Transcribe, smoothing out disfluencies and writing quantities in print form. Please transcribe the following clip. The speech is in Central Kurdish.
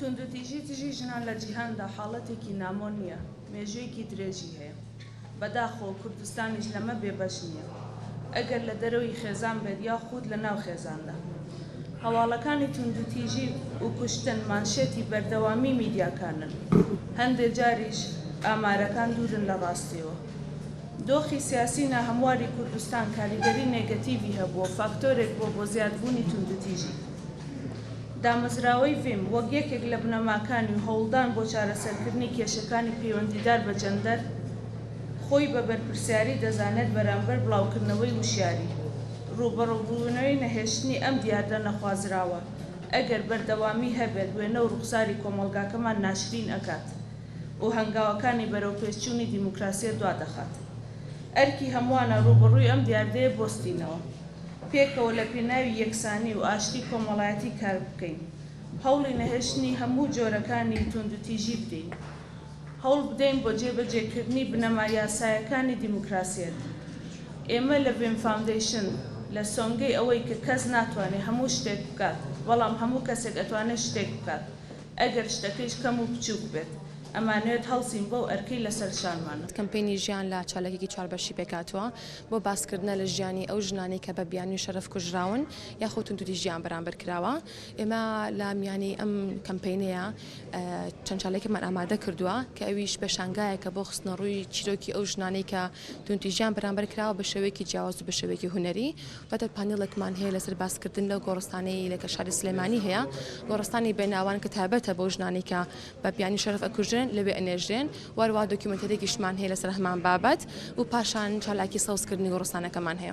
توندوتیژی دژی ژنان لە جیهاندا حاڵەتێکی نامۆ نییە، مێژوویەکی درێژی هەیە. بەداخۆ کوردستانیش لەمە بێبەش نییە، ئەگەر لە دەرەوەی خێزان بێت یاخود لە ناو خێزاندا. هەواڵەکانی توندوتیژی و کوشتن مانشێتی بەردەوامی میدیاکانن، هەندێک جاریش ئامارەکان دوورن لە ڕاستیەوە. دۆخی سیاسی ناهەمواری کوردستان کاریگەری نێگەتیڤی هەبووە، فاکتۆرێک بۆ زیادبوونی توندوتیژی. دامەزراوەی ڤیم وەک یەکێک لە بنەماکانی و هەوڵدان بۆ چارەسەرکردنی کێشەکانی پەیوەندیدار بە جەندەر خۆی بە بەرپرسیاری دەزانێت بەرامبەر بڵاوکردنەوەی وشیاری. ڕوبەڕووبوونەوەی نەهێشتنی ئەم دیاردە نەخوازراوە ئەگەر بەردەوامی هەبێت وێنە و ڕوخساری کۆمەڵگاکەمان ناشرین ئەکات و هەنگاوەکانی بەرەوپێچوونی دیموکراسیە دوا دەخات. ئەرکی هەمووانە ڕوبەڕووی ئەم دیاردەیە بۆستینەوە. پێکەوە لە پێناوی یەکسانی و ئاشتی کۆمەڵایەتی کار بکەین، هەوڵی نەهێشتنی هەموو جۆرەکانی توندوتیژی بدەین، هەوڵ بدەین بۆ جێبەجێکردنی بنەما یاسایەکانی دیموکراسیەت. ئێمە لە ڤیم فاوندیشن لە سۆنگەی ئەوەی کە کەس ناتوانێت هەموو شتێک بکات، بەڵام هەموو کەسێک ئەتوانێت شتێک بکات ئەگەر شتەکەیش کەم و بچووک بێت. ئەمانوێت هەڵسین بۆ ئەرکەی لەسەر شانمانە. کەمپینی ژیان لە چالەکێکی چواربەشی پێکاتوە بۆ باسکردنە لە ژیانی ئەو ژنانەی کە بە بیانی و شەرەف کوژراون یاخود توندوتیژیان بەرامبەر کراوە. ئێمە لە میانی ئەم کەمپینەیە چەند چالێکمان ئامادە کردووە کە ئەویش بەشانگایەکە بۆ خستنەڕووی چیرۆکی ئەو ژنانەی کە توندوتیژیان بەرامبەر کراوە بە شێوەیەکی جیاواز و بە شێوەیەکی هونەری. بەتە پانێڵێکمان هەیە لەسەر باسکردن لە گۆڕستانەی لە شاری سلێمانی هەیە، گۆڕستانی بێناوان کە تایبەتە بۆ ژنانەی کە بە بیانی شەرەف ئەکوژرێن لەوێ ئەنێژرێن. وەروە دۆکیومنتەرێکیشمان هەیە لەسەر هەمان بابەت و پاشان چالاکی سەوزکردنی گۆڕستانەکەمان هەیە.